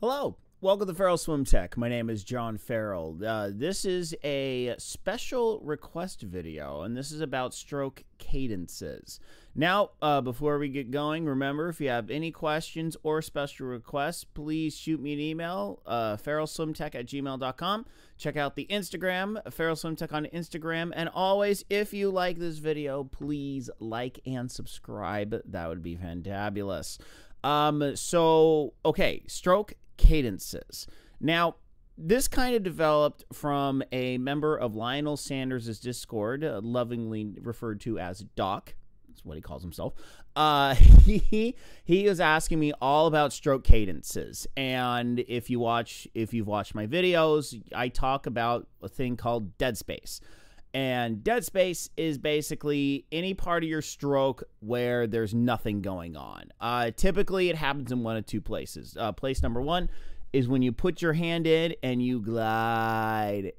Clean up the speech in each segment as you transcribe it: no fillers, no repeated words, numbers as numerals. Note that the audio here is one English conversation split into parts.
Hello, welcome to Farrell Swim Tech. My name is John Farrell. This is a special request video, and this is about stroke cadences. Now, before we get going, remember, if you have any questions or special requests, please shoot me an email, farrellswimtech@gmail.com. Check out the Instagram, Farrell Swim Tech on Instagram, and always, if you like this video, please like and subscribe. That would be fantabulous. Okay, stroke cadences. Now, this kind of developed from a member of Lionel Sanders' Discord, lovingly referred to as Doc. That's what he calls himself. He was asking me all about stroke cadences, and if you've watched my videos, I talk about a thing called dead space. And dead space is basically any part of your stroke where there's nothing going on. Typically, it happens in one of two places. Place number one is when you put your hand in and you glide,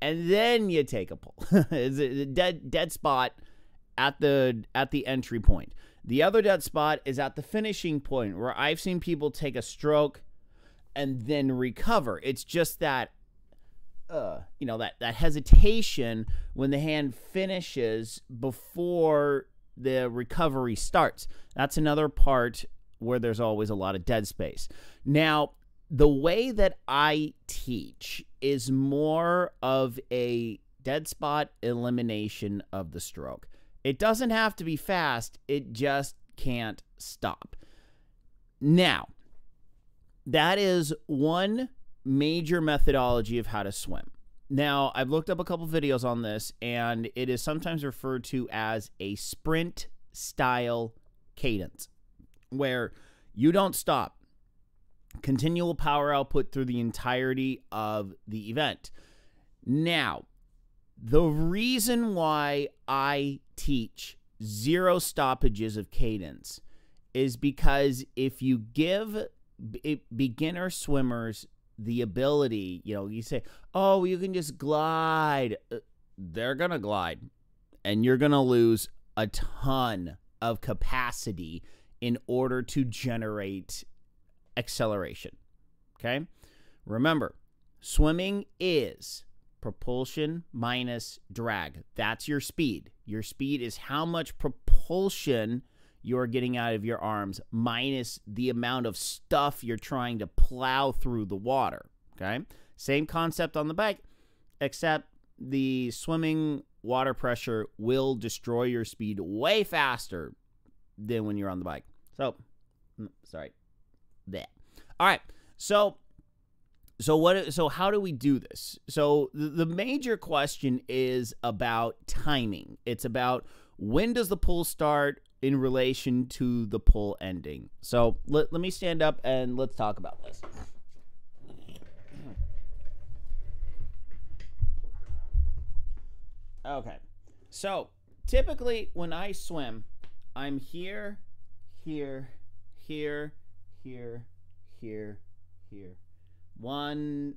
and then you take a pull. It's a dead spot at the entry point. The other dead spot is at the finishing point, where I've seen people take a stroke and then recover. It's just that that hesitation when the hand finishes before the recovery starts. That's another part where there's always a lot of dead space. Now, the way that I teach is more of a dead spot elimination of the stroke. It doesn't have to be fast, it just can't stop. Now, that is one major methodology of how to swim. Now, I've looked up a couple videos on this, and it is sometimes referred to as a sprint style cadence, where you don't stop. Continual power output through the entirety of the event. Now, the reason why I teach 0 stoppages of cadence is because if you give beginner swimmers the ability, you say, oh, you can just glide. They're going to glide, and you're going to lose a ton of capacity in order to generate acceleration. Okay? Remember, swimming is propulsion minus drag. That's your speed. Your speed is how much propulsion you're getting out of your arms minus the amount of stuff you're trying to plow through the water. Okay? Same concept on the bike, except the swimming water pressure will destroy your speed way faster than when you're on the bike. So, sorry. There. All right. So how do we do this? So the major question is about timing. It's about when does the pull start in relation to the pull ending. So let me stand up and let's talk about this. Okay. So typically when I swim, I'm here, here, here, here, here, here. One.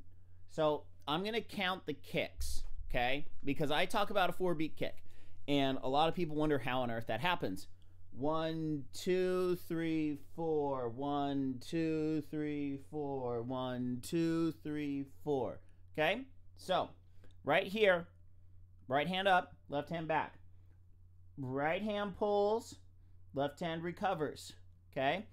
So I'm going to count the kicks, okay? Because I talk about a 4-beat kick, and a lot of people wonder how on earth that happens. 1, 2, 3, 4. 1, 2, 3, 4. 1, 2, 3, 4. Okay? So, right here, right hand up, left hand back. Right hand pulls, left hand recovers. Okay?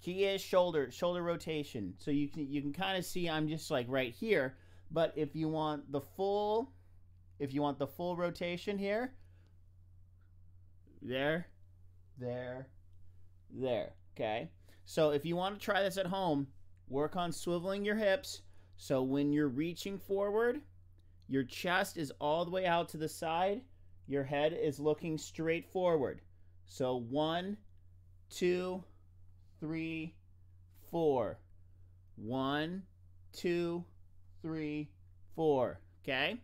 Key is shoulder rotation. So you can kind of see I'm just like right here, but if you want the full rotation here, there, okay? So if you want to try this at home, work on swiveling your hips so when you're reaching forward, your chest is all the way out to the side, your head is looking straight forward. So 1, 2, 3, 4. 1, 2, 3, 4. Okay?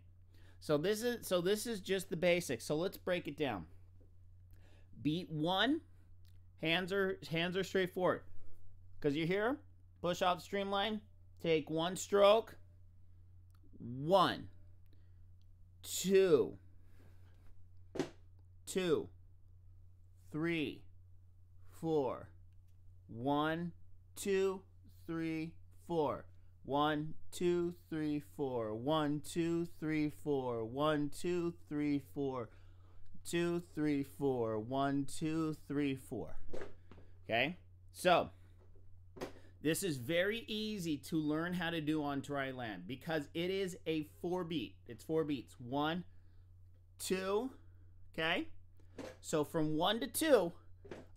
So this is just the basics. So let's break it down. Beat 1, hands are straight forward. Because you're here, push off streamline, take 1 stroke. 1, 2, 2, 3, 4. 1, 2, 3, 4. 1, 2, 3, 4. 1, 2, 3, 4. 1, 2, 3, 4. 2, 3, 4. 1, 2, 3, 4. Okay? So, this is very easy to learn how to do on dry land because it is a 4-beat. It's 4 beats. 1, 2, okay? So from 1 to 2,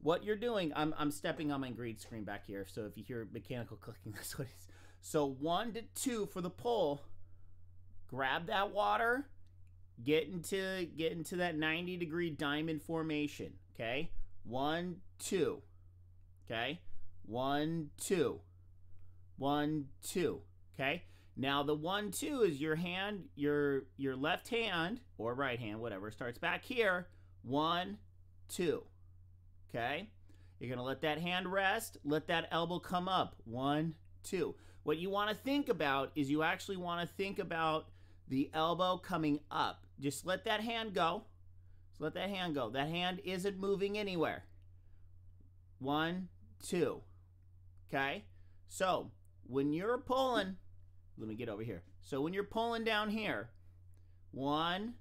what you're doing, I'm stepping on my green screen back here, so if you hear mechanical clicking, that's what it is. So 1 to 2 for the pull, grab that water, get into that 90-degree diamond formation, okay? 1, 2, okay? 1, 2, 1, 2, okay? Now the 1, 2 is your hand, your left hand or right hand, whatever, starts back here. 1, 2, okay? You're gonna let that hand rest, let that elbow come up. 1, 2. What you want to think about is you actually want to think about the elbow coming up. Just let that hand go. Just let that hand go. That hand isn't moving anywhere. 1, 2. Okay? So, when you're pulling, let me get over here. So, when you're pulling down here, 1,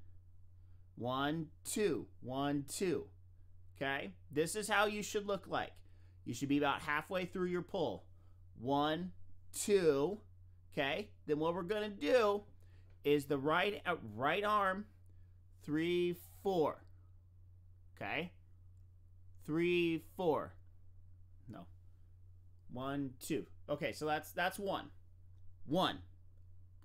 1, 2, 1, 2. Okay? This is how you should look like. You should be about halfway through your pull. 1, 2. Okay? Then what we're going to do is the right arm, 3, 4. Okay? 3, 4. No. 1, 2. Okay, so that's 1. 1.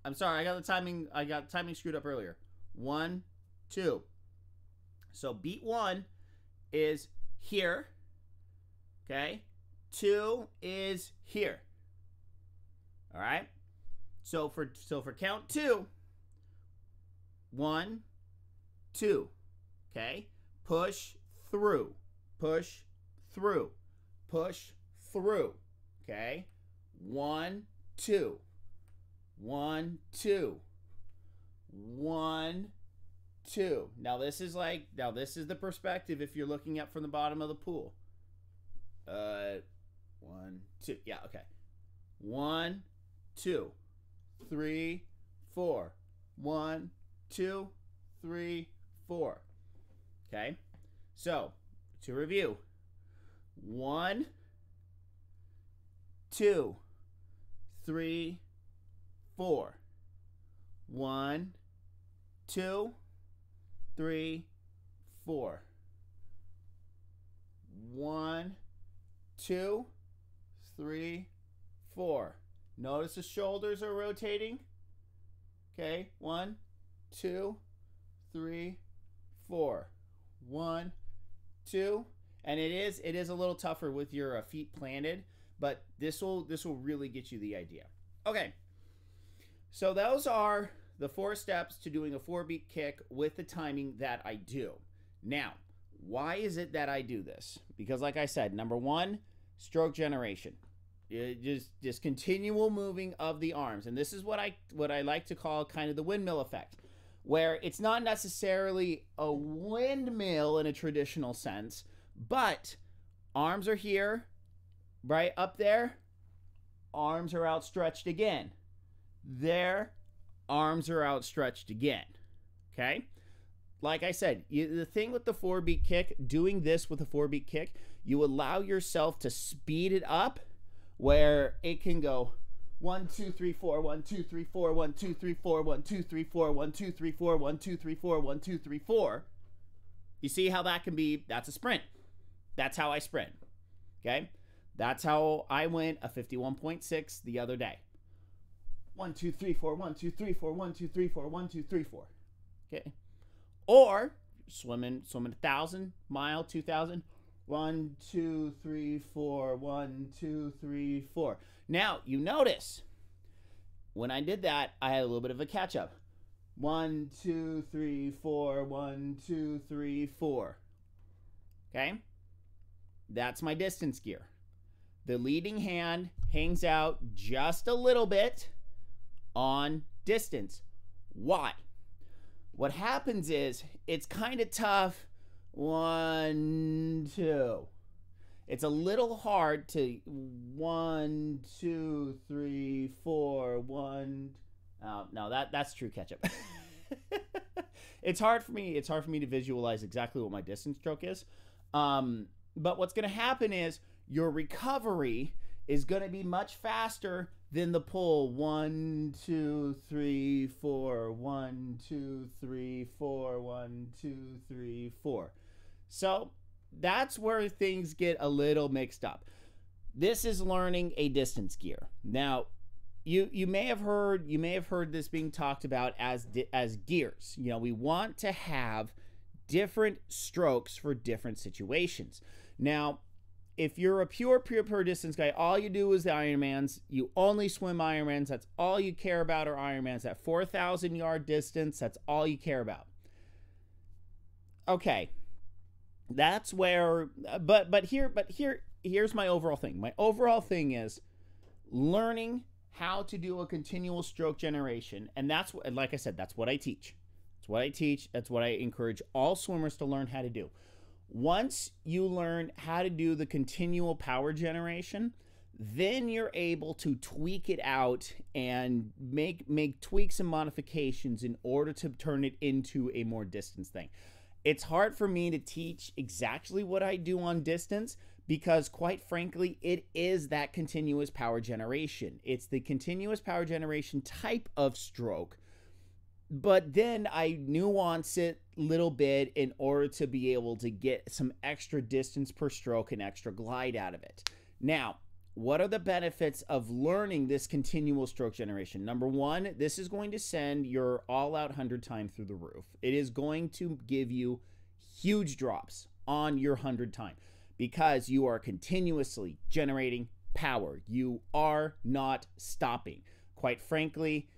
I'm sorry, I got timing screwed up earlier. 1, 2. So beat 1 is here. Okay? 2 is here. All right? So for count 2, 1, 2. Okay? Push through. Push through. Push through. Okay? 1, 2. 1, 2. 1, 2. Now this is the perspective if you're looking up from the bottom of the pool. 1, 2. Yeah, okay. 1, 2, 3, 4. 1, 2, 3, 4. Okay? So, to review. 1, 2, 3, 4. 1, 2, 3, 4. 1, 2, 3, 4. Notice the shoulders are rotating. Okay, 1, 2, 3, 4. 1, 2, and it is a little tougher with your feet planted, but this will really get you the idea. Okay, so those are the 4 steps to doing a 4-beat kick with the timing that I do. Now, why is it that I do this? Because like I said, number 1, stroke generation. Just continual moving of the arms, and this is what I like to call kind of the windmill effect, where it's not necessarily a windmill in a traditional sense, but arms are here, right up there, arms are outstretched again. There, arms are outstretched again. Okay? Like I said, the thing with the 4-beat kick, doing this with a 4-beat kick, you allow yourself to speed it up where it can go 1, 2, 3, 4, 1, 2, 3, 4, 1, 2, 3, 4, 1, 2, 3, 4, 1, 2, 3, 4, 1, 2, 3, 4, 1, 2, 3, 4. You see how that can be? That's a sprint. That's how I sprint. Okay? That's how I went a 51.6 the other day. 1, 2, 3, 4, 1, 2, 3, 4, 1, 2, 3, 4, 1, 2, 3, 4. Okay? Or swimming 1,000 mile, 2,000. 1, 2, 3, 4. 1, 2, 3, 4. Now, you notice, when I did that, I had a little bit of a catch-up. 1, 2, 3, 4. 1, 2, 3, 4. Okay? That's my distance gear. The leading hand hangs out just a little bit on distance. Why? What happens is, it's kind of tough. 1, 2. It's a little hard to 1, 2, 3, 4, 1. No, that's true ketchup. It's hard for me to visualize exactly what my distance stroke is. But what's going to happen is your recovery is going to be much faster than the pull. 1, 2, 3, 4. 1, 2, 3, 4. 1, 2, 3, 4. So that's where things get a little mixed up. This is learning a distance gear. Now, you may have heard this being talked about as gears. You know, we want to have different strokes for different situations. Now, if you're a pure distance guy, all you do is the Ironmans. You only swim Ironmans. That's all you care about are Ironmans. That 4,000 yard distance, that's all you care about. Okay, that's where. But here's my overall thing. My overall thing is learning how to do a continual stroke generation, and that's what, like I said, that's what I teach. That's what I teach. That's what I encourage all swimmers to learn how to do. Once you learn how to do the continual power generation, then you're able to tweak it out and make tweaks and modifications in order to turn it into a more distance thing. It's hard for me to teach exactly what I do on distance because, quite frankly, it is that continuous power generation. It's the continuous power generation type of stroke, but then I nuance it a little bit in order to be able to get some extra distance per stroke and extra glide out of it. Now, what are the benefits of learning this continual stroke generation? Number one, this is going to send your all-out 100 time through the roof. It is going to give you huge drops on your 100 time because you are continuously generating power. You are not stopping. Quite frankly,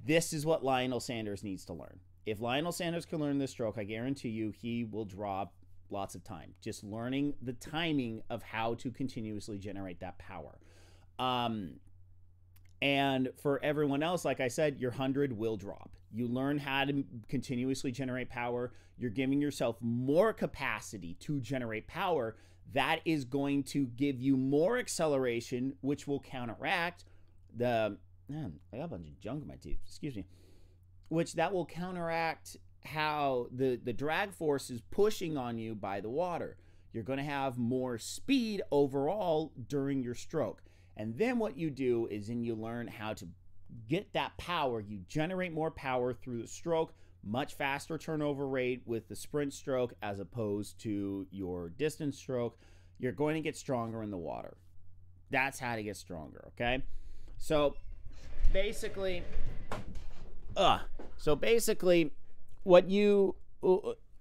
this is what Lionel Sanders needs to learn. If Lionel Sanders can learn this stroke, I guarantee you he will drop lots of time. Just learning the timing of how to continuously generate that power. And for everyone else, like I said, your 100 will drop. You learn how to continuously generate power. You're giving yourself more capacity to generate power. That is going to give you more acceleration, which will counteract the... Man, I got a bunch of junk in my teeth. Excuse me. Which that will counteract how the drag force is pushing on you by the water. You're going to have more speed overall during your stroke. And then what you do is then you learn how to get that power. You generate more power through the stroke, much faster turnover rate with the sprint stroke as opposed to your distance stroke. You're going to get stronger in the water. That's how to get stronger, okay? So basically, what you,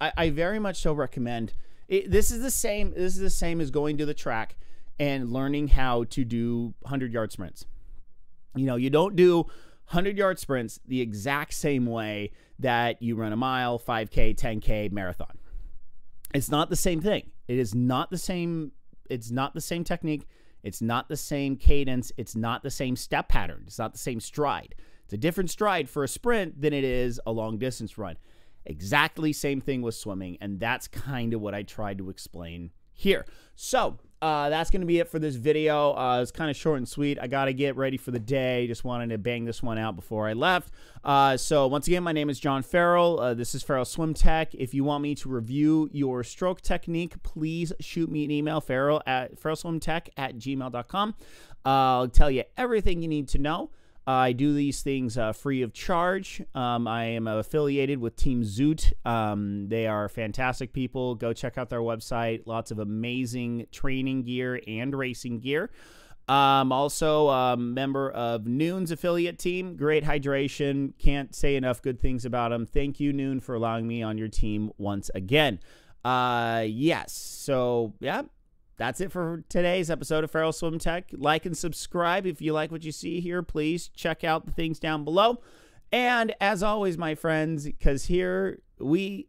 I very much so recommend. This is the same as going to the track and learning how to do 100-yard sprints. You know, you don't do 100-yard sprints the exact same way that you run a mile, 5K, 10K, marathon. It's not the same thing. It is not the same. It's not the same technique. It's not the same cadence. It's not the same step pattern. It's not the same stride. It's a different stride for a sprint than it is a long distance run. Exactly same thing with swimming, and that's kind of what I tried to explain here. So that's going to be it for this video. It's kind of short and sweet. I got to get ready for the day. Just wanted to bang this one out before I left. So once again, my name is John Farrell. This is Farrell Swim Tech. If you want me to review your stroke technique, please shoot me an email, farrell@farrellswimtech@gmail.com. I'll tell you everything you need to know. I do these things free of charge. I am affiliated with Team Zoot. They are fantastic people. Go check out their website. Lots of amazing training gear and racing gear. Also a member of Noon's affiliate team. Great hydration. Can't say enough good things about them. Thank you, Noon, for allowing me on your team once again. Yes. So, yeah. That's it for today's episode of Farrell Swim Tech. Like and subscribe if you like what you see here. Please check out the things down below. And as always, my friends, because here we...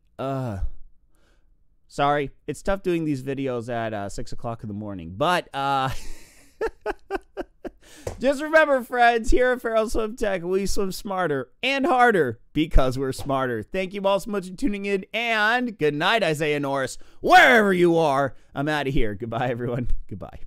Sorry, it's tough doing these videos at 6 o'clock in the morning. But Just remember, friends, here at Feral Swim Tech, we swim smarter and harder because we're smarter. Thank you all so much for tuning in, and good night, Isaiah Norris, wherever you are. I'm out of here. Goodbye, everyone. Goodbye.